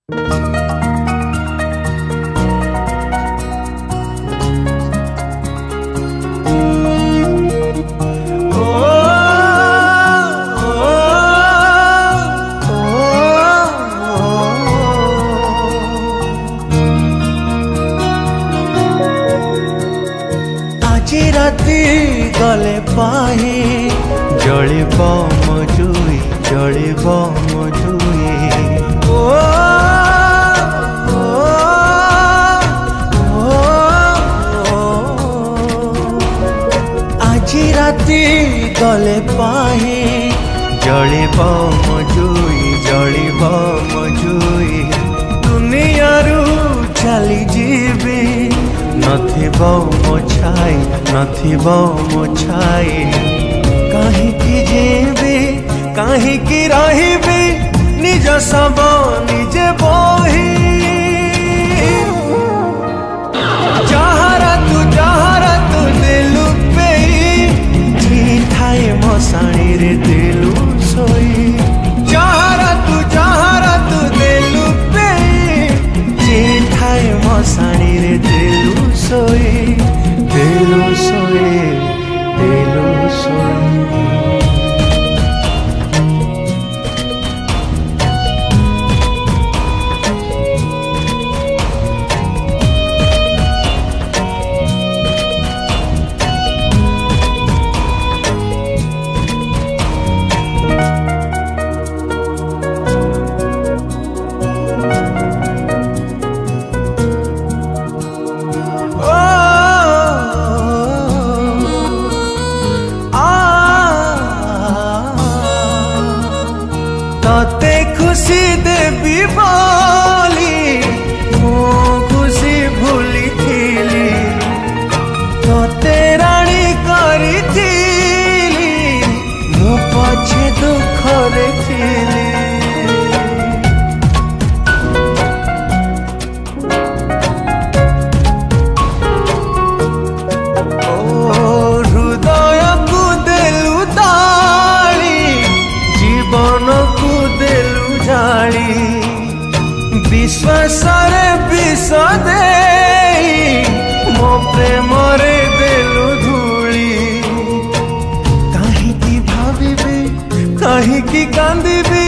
আজি রাতি গলে পাহি জলিব মজুই জলিব মজুই ও আজি রাতি গলে পাহি জলিব মজুই জলিব মজুই দুনিয়ারু চালি যাবি नथिब मो छाई नथिब मो छाई काहीकि जीवी काहीकि रहिबी निज सब निजे बही जहारा तू दिलु पेई जी थाए मसाणी रे दिलु सोई जहारा तू दिलु पेई जी थाए मसाणी रे दिलु सोई दिलु सोई दिलु सोई तते खुशी देवी बोली मो खुशी भूली थीली तते राणी करी थीली मो पछे दुख रे थीली हृदय को देलु ताली जीवन को देलु जाली विश्वास रे विष देई मो प्रेम रे देलु धूली काहीकि भाबिबी काहीकि कांदिबी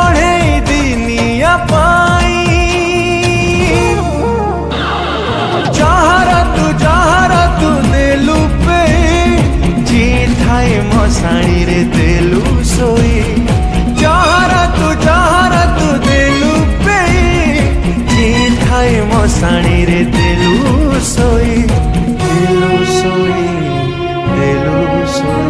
अढ़ेई दिनिया पाई जहारा तू देलु पे जी थाए मसाणी रे देलु सोई जहारा तू दिलु पे जी थाए मसाणी रे दिलु सोई दिलु सोई दिलु सोई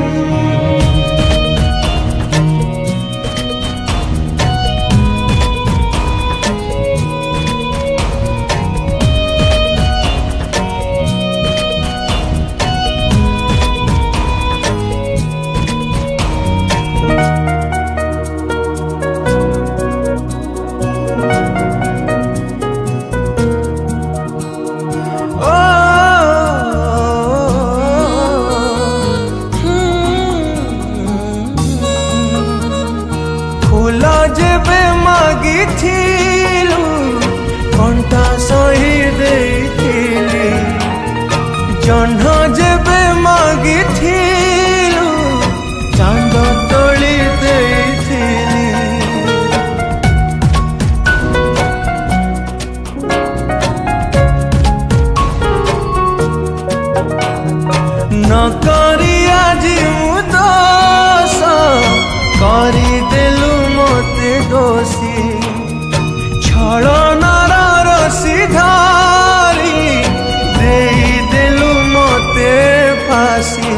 फूल जेबे मागी थिलु कंटा सही देइथिली जह्न जेबे मागी थिलु चांद तोली देइथिली न करी आजी मु दोष करी देलु मोते दोषी छलनार रसी धारी देई देलु मोते फांसी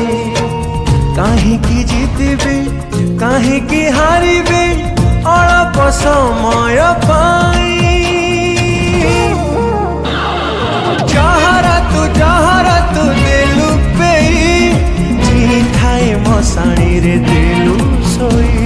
काहीकि जीतबी काहीकि हारिबी अल्प समय पाई जहारा तू दिलु पेई जी थाए मसाणी रे दिलु सोई